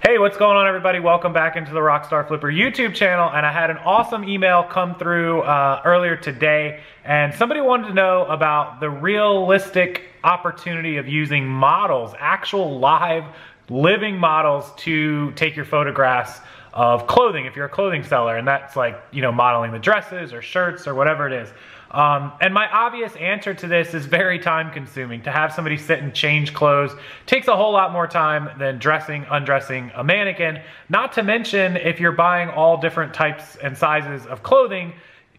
Hey, what's going on, everybody? Welcome back into the Rockstarflipper YouTube channel, and I had an awesome email come through earlier today, and somebody wanted to know about the realistic opportunity of using models, actual live living models, to take your photographs of clothing if you're a clothing seller, and that's like, you know, modeling the dresses or shirts or whatever it is. And my obvious answer to this is very time consuming. To have somebody sit and change clothes takes a whole lot more time than dressing, undressing a mannequin. Not to mention, if you're buying all different types and sizes of clothing,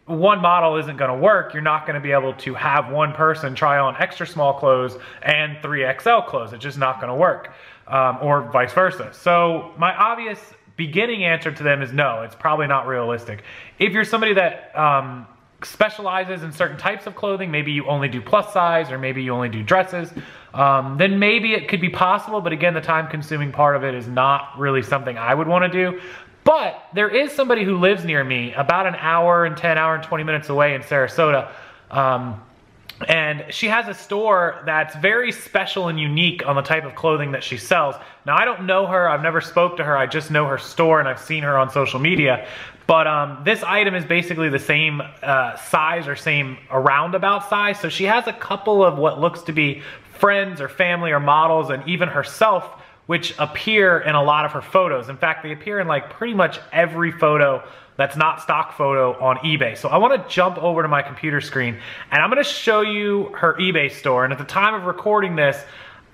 one model isn't going to work. You're not going to be able to have one person try on extra small clothes and 3XL clothes. It's just not going to work, or vice versa. So my obvious beginning answer to them is no, it's probably not realistic. If you're somebody that specializes in certain types of clothing, maybe you only do plus size, or maybe you only do dresses, then maybe it could be possible. But again, the time consuming part of it is not really something I would want to do. But there is somebody who lives near me, about an hour and 20 minutes away in Sarasota. And she has a store that's very special and unique on the type of clothing that she sells. Now, I don't know her, I've never spoke to her, I just know her store and I've seen her on social media. But this item is basically the same size, or same roundabout size. So she has a couple of what looks to be friends or family or models, and even herself, which appear in a lot of her photos. In fact, they appear in like pretty much every photo that's not stock photo on eBay. So I want to jump over to my computer screen, and I'm going to show you her eBay store. And at the time of recording this,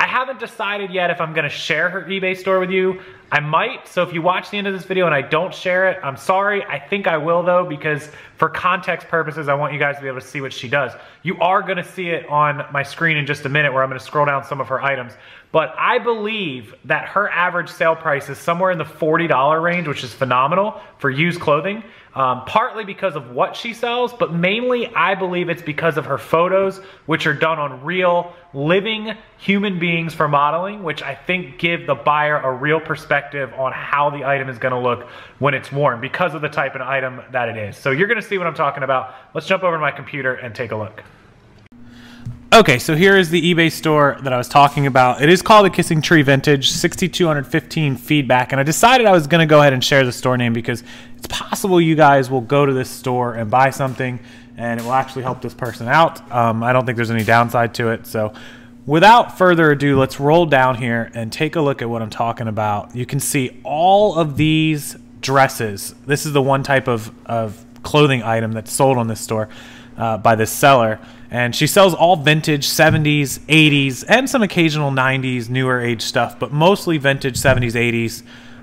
I haven't decided yet if I'm going to share her eBay store with you. I might, so if you watch the end of this video and I don't share it, I'm sorry. I think I will though, because for context purposes, I want you guys to be able to see what she does. You are going to see it on my screen in just a minute, where I'm going to scroll down some of her items. But I believe that her average sale price is somewhere in the $40 range, which is phenomenal for used clothing. Partly because of what she sells, but mainly I believe it's because of her photos, which are done on real living human beings for modeling, which I think give the buyer a real perspective on how the item is going to look when it's worn, because of the type of item that it is. So you're going to see what I'm talking about. Let's jump over to my computer and take a look. Okay, so here is the eBay store that I was talking about. It is called the Kissing Tree Vintage, 6215 feedback, and I decided I was going to go ahead and share the store name because it's possible you guys will go to this store and buy something and it will actually help this person out. I don't think there's any downside to it. So without further ado, let's roll down here and take a look at what I'm talking about. You can see all of these dresses. This is the one type of clothing item that's sold on this store by this seller. And she sells all vintage 70s, 80s, and some occasional 90s, newer age stuff, but mostly vintage 70s,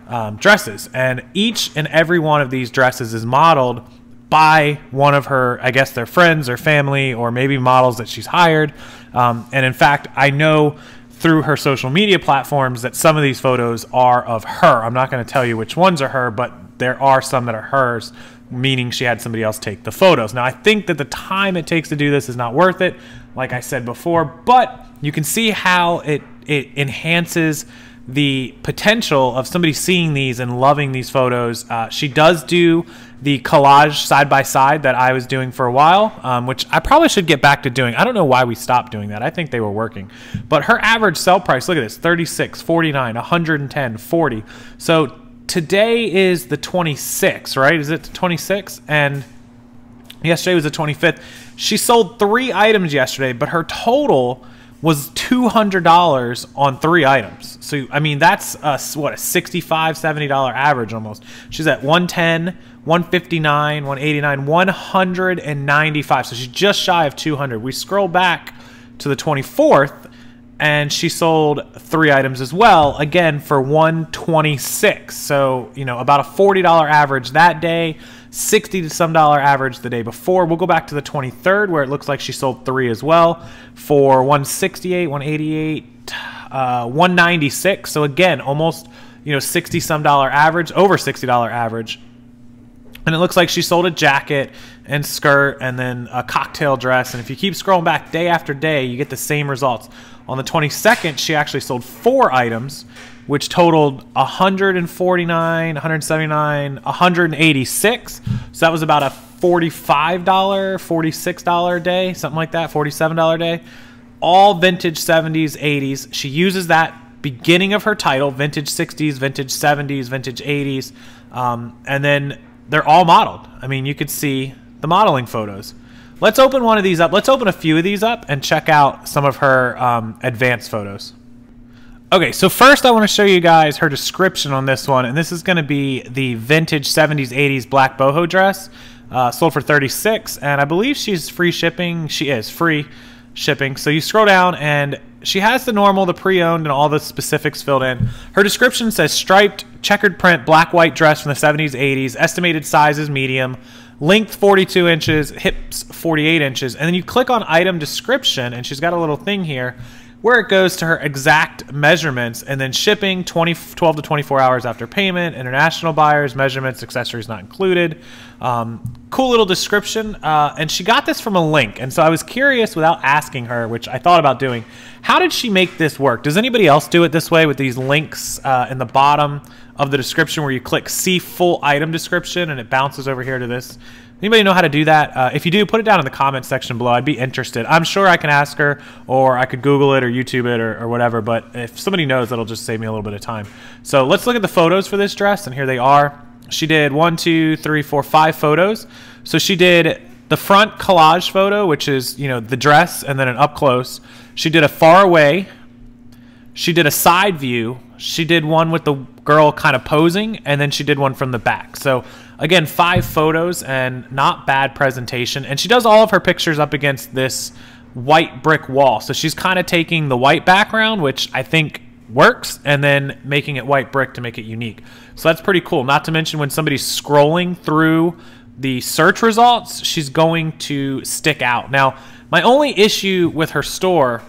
80s dresses. And each and every one of these dresses is modeled by one of her, I guess, their friends or family, or maybe models that she's hired. And in fact, I know through her social media platforms that some of these photos are of her. I'm not going to tell you which ones are her, but there are some that are hers, meaning she had somebody else take the photos. Now, I think that the time it takes to do this is not worth it, like I said before, but you can see how it enhances the potential of somebody seeing these and loving these photos. She does do the collage side by side that I was doing for a while, which I probably should get back to doing. I don't know why we stopped doing that. I think they were working. But her average sell price, look at this, 36, 49, 110, 40. So today is the 26th, right? Is it the 26th? And yesterday was the 25th. She sold 3 items yesterday, but her total was $200 on 3 items. So, I mean, that's what, a $65, $70 average almost. She's at 110, 159, 189, 195. So she's just shy of 200. We scroll back to the 24th, and she sold 3 items as well, again for $126. So, you know, about a $40 average that day, $60 to some average the day before. We'll go back to the 23rd, where it looks like she sold 3 as well for $168, $188, $196. So again, almost, you know, $60 some average, over $60 average. And it looks like she sold a jacket and skirt and then a cocktail dress. And if you keep scrolling back day after day, you get the same results. On the 22nd, she actually sold 4 items, which totaled $149, $179, $186. So that was about a $45, $46 day, something like that, $47 day. All vintage 70s, 80s. She uses that beginning of her title, vintage 60s, vintage 70s, vintage 80s, and then they're all modeled. I mean, you could see the modeling photos. Let's open one of these up. Let's open a few of these up and check out some of her advanced photos. Okay, so first I want to show you guys her description on this one, and this is going to be the vintage 70s, 80s black boho dress, sold for $36, and I believe she's free shipping. She is free shipping. So you scroll down, and she has the normal, the pre-owned, and all the specifics filled in. Her description says striped, checkered print, black-white dress from the 70s, 80s, estimated sizes medium, length 42 inches, hips 48 inches, and then you click on item description, and she's got a little thing here where it goes to her exact measurements, and then shipping 12 to 24 hours after payment, international buyers, measurements, accessories not included. Cool little description, and she got this from a link, and so I was curious without asking her, which I thought about doing, how did she make this work? Does anybody else do it this way with these links in the bottom of the description where you click see full item description and it bounces over here to this? Anybody know how to do that? If you do, put it down in the comment section below. I'd be interested. I'm sure I can ask her, or I could Google it or YouTube it or whatever, but if somebody knows, that'll just save me a little bit of time. So let's look at the photos for this dress, and here they are. She did 1, 2, 3, 4, 5 photos. So she did the front collage photo, which is, you know, the dress, and then an up close. She did a far away. She did a side view. She did one with the girl kind of posing, and then she did one from the back. So again, 5 photos and not bad presentation. And she does all of her pictures up against this white brick wall. So she's kind of taking the white background, which I think works, and then making it white brick to make it unique. So that's pretty cool. Not to mention when somebody's scrolling through the search results, she's going to stick out. Now, my only issue with her store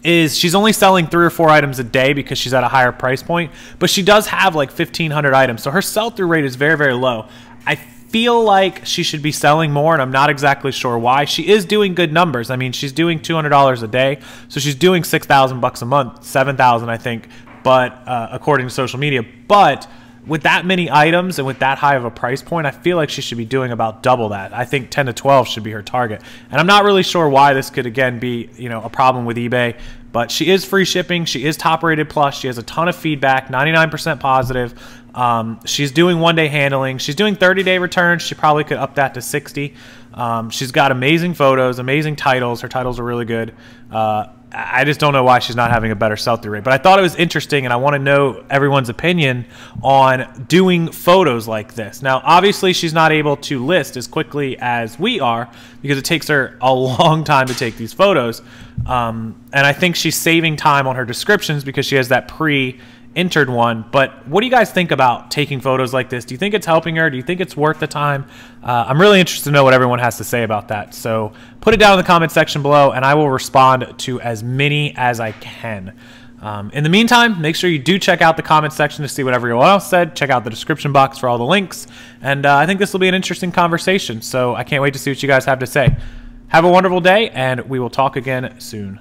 is she's only selling 3 or 4 items a day because she's at a higher price point, but she does have like 1,500 items, so her sell-through rate is very, very low. I feel like she should be selling more, and I'm not exactly sure why. She is doing good numbers. I mean, she's doing $200 a day, so she's doing $6,000 a month, $7,000 I think, but according to social media. But with that many items and with that high of a price point, I feel like she should be doing about double that. I think 10 to 12 should be her target. And I'm not really sure why this could, again, be, you know, a problem with eBay. But she is free shipping. She is top rated plus. She has a ton of feedback, 99% positive. She's doing 1-day handling. She's doing 30-day returns. She probably could up that to 60. She's got amazing photos, amazing titles. Her titles are really good. I just don't know why she's not having a better sell-through rate. But I thought it was interesting, and I want to know everyone's opinion on doing photos like this. Now, obviously, she's not able to list as quickly as we are because it takes her a long time to take these photos. And I think she's saving time on her descriptions because she has that pre-entered one. But what do you guys think about taking photos like this? Do you think it's helping her? Do you think it's worth the time? I'm really interested to know what everyone has to say about that. So put it down in the comment section below, and I will respond to as many as I can. In the meantime, make sure you do check out the comment section to see what everyone else said. Check out the description box for all the links. And I think this will be an interesting conversation. So I can't wait to see what you guys have to say. Have a wonderful day, and we will talk again soon.